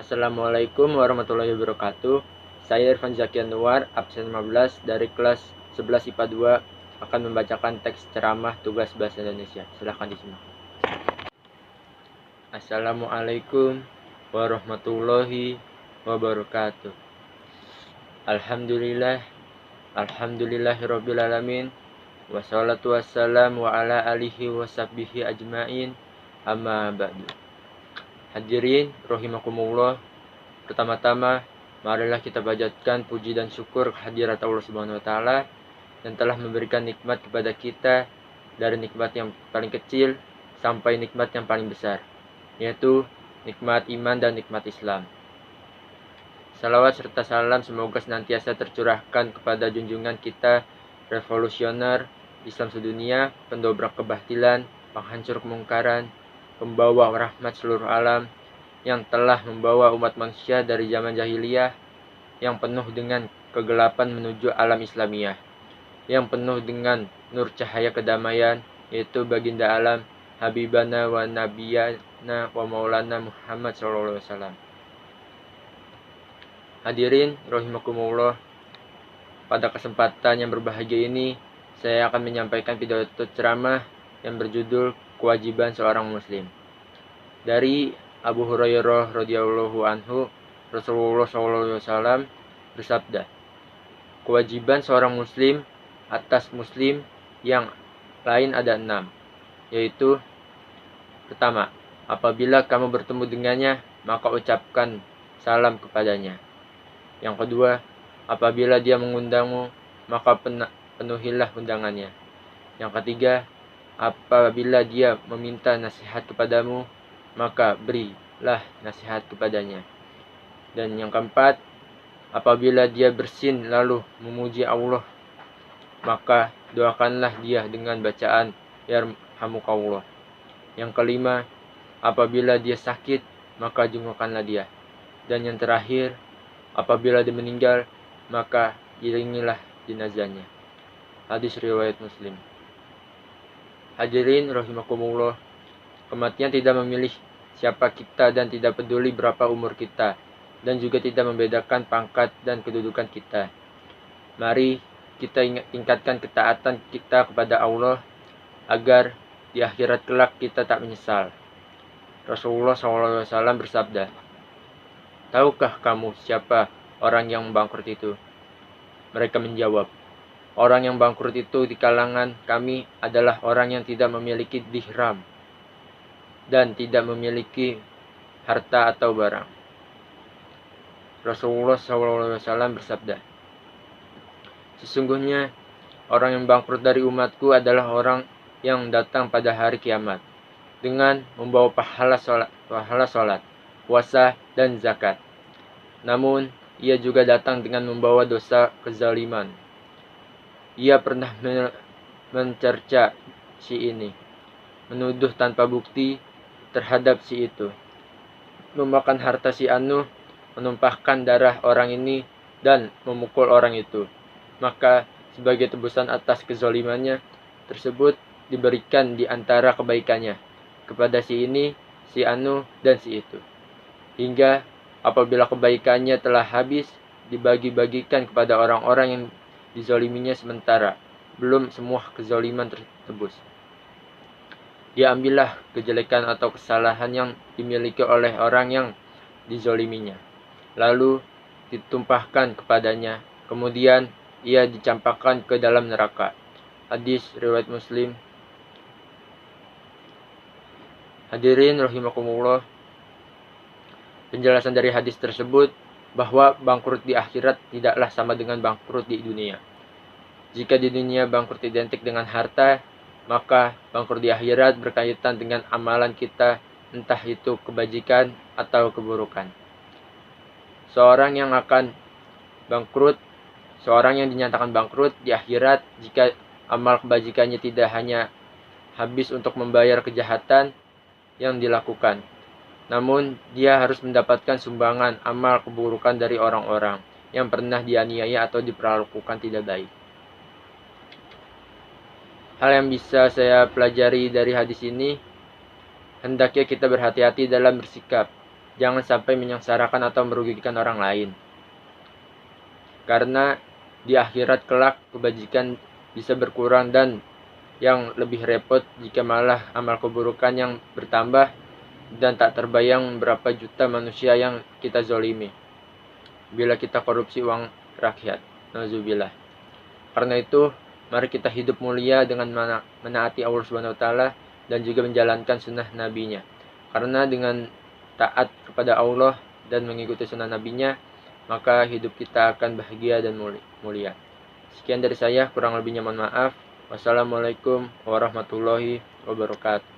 Assalamualaikum warahmatullahi wabarakatuh. Saya Irfan Zaki Anwar, absen 15 dari kelas 11 IPA 2 akan membacakan teks ceramah tugas bahasa Indonesia. Silahkan disimak. Assalamualaikum warahmatullahi wabarakatuh. Alhamdulillahirabbil alamin. Wassalatu wassalamu ala alihi washabbihi ajmain. Amma ba'du. Hadirin rahimakumullah, pertama-tama marilah kita panjatkan puji dan syukur kehadirat Allah Subhanahu wa taala yang telah memberikan nikmat kepada kita dari nikmat yang paling kecil sampai nikmat yang paling besar, yaitu nikmat iman dan nikmat Islam. Salawat serta salam semoga senantiasa tercurahkan kepada junjungan kita, revolusioner Islam sedunia, pendobrak kebatilan, penghancur kemungkaran, pembawa rahmat seluruh alam, yang telah membawa umat manusia dari zaman jahiliyah yang penuh dengan kegelapan menuju alam Islamiyah, yang penuh dengan nur cahaya kedamaian, yaitu baginda alam Habibana wa Nabiyana wa Maulana Muhammad SAW. Hadirin rahimakumullah, pada kesempatan yang berbahagia ini saya akan menyampaikan pidato ceramah yang berjudul Kewajiban Seorang Muslim. Dari Abu Hurairah radhiyallahu anhu, Rasulullah SAW bersabda, kewajiban seorang muslim atas muslim yang lain ada 6, yaitu: pertama, apabila kamu bertemu dengannya, maka ucapkan salam kepadanya. Yang kedua, apabila dia mengundangmu, maka penuhilah undangannya. Yang ketiga, apabila dia meminta nasihat kepadamu, maka berilah nasihat kepadanya. Dan yang keempat, apabila dia bersin lalu memuji Allah, maka doakanlah dia dengan bacaan yarhamukallah. Yang kelima, apabila dia sakit, maka jengukkanlah dia. Dan yang terakhir, apabila dia meninggal, maka iringilah jenazahnya. Hadis riwayat Muslim. Hadirin rahimakumullah, kematian tidak memilih siapa kita dan tidak peduli berapa umur kita, dan juga tidak membedakan pangkat dan kedudukan kita. Mari kita tingkatkan ketaatan kita kepada Allah agar di akhirat kelak kita tak menyesal. Rasulullah SAW bersabda, tahukah kamu siapa orang yang bangkrut itu? Mereka menjawab, orang yang bangkrut itu di kalangan kami adalah orang yang tidak memiliki dirham dan tidak memiliki harta atau barang. Rasulullah SAW bersabda, sesungguhnya orang yang bangkrut dari umatku adalah orang yang datang pada hari kiamat dengan membawa pahala salat, puasa, dan zakat. Namun, ia juga datang dengan membawa dosa kezaliman. Ia pernah mencerca si ini, menuduh tanpa bukti terhadap si itu, memakan harta si anu, menumpahkan darah orang ini, dan memukul orang itu. Maka sebagai tebusan atas kezalimannya tersebut diberikan di antara kebaikannya kepada si ini, si anu, dan si itu, hingga apabila kebaikannya telah habis, dibagi-bagikan kepada orang-orang yang dizaliminya sementara belum semua kezaliman tertebus. Diambillah kejelekan atau kesalahan yang dimiliki oleh orang yang dizaliminya, lalu ditumpahkan kepadanya, kemudian ia dicampakkan ke dalam neraka. Hadis riwayat Muslim. Hadirin rahimakumullah, penjelasan dari hadis tersebut bahwa bangkrut di akhirat tidaklah sama dengan bangkrut di dunia. Jika di dunia bangkrut identik dengan harta, maka bangkrut di akhirat berkaitan dengan amalan kita, entah itu kebajikan atau keburukan. Seorang yang dinyatakan bangkrut di akhirat jika amal kebajikannya tidak hanya habis untuk membayar kejahatan yang dilakukan, namun dia harus mendapatkan sumbangan amal keburukan dari orang-orang yang pernah dianiaya atau diperlakukan tidak baik. Hal yang bisa saya pelajari dari hadis ini, hendaknya kita berhati-hati dalam bersikap, jangan sampai menyengsarakan atau merugikan orang lain. Karena di akhirat kelak kebajikan bisa berkurang dan yang lebih repot jika malah amal keburukan yang bertambah dan tak terbayang berapa juta manusia yang kita zolimi bila kita korupsi uang rakyat. Nauzubillah. Karena itu, mari kita hidup mulia dengan menaati Allah Subhanahu wa taala dan juga menjalankan sunnah nabinya. Karena dengan taat kepada Allah dan mengikuti sunnah nabinya, maka hidup kita akan bahagia dan mulia. Sekian dari saya, kurang lebihnya mohon maaf. Wassalamualaikum warahmatullahi wabarakatuh.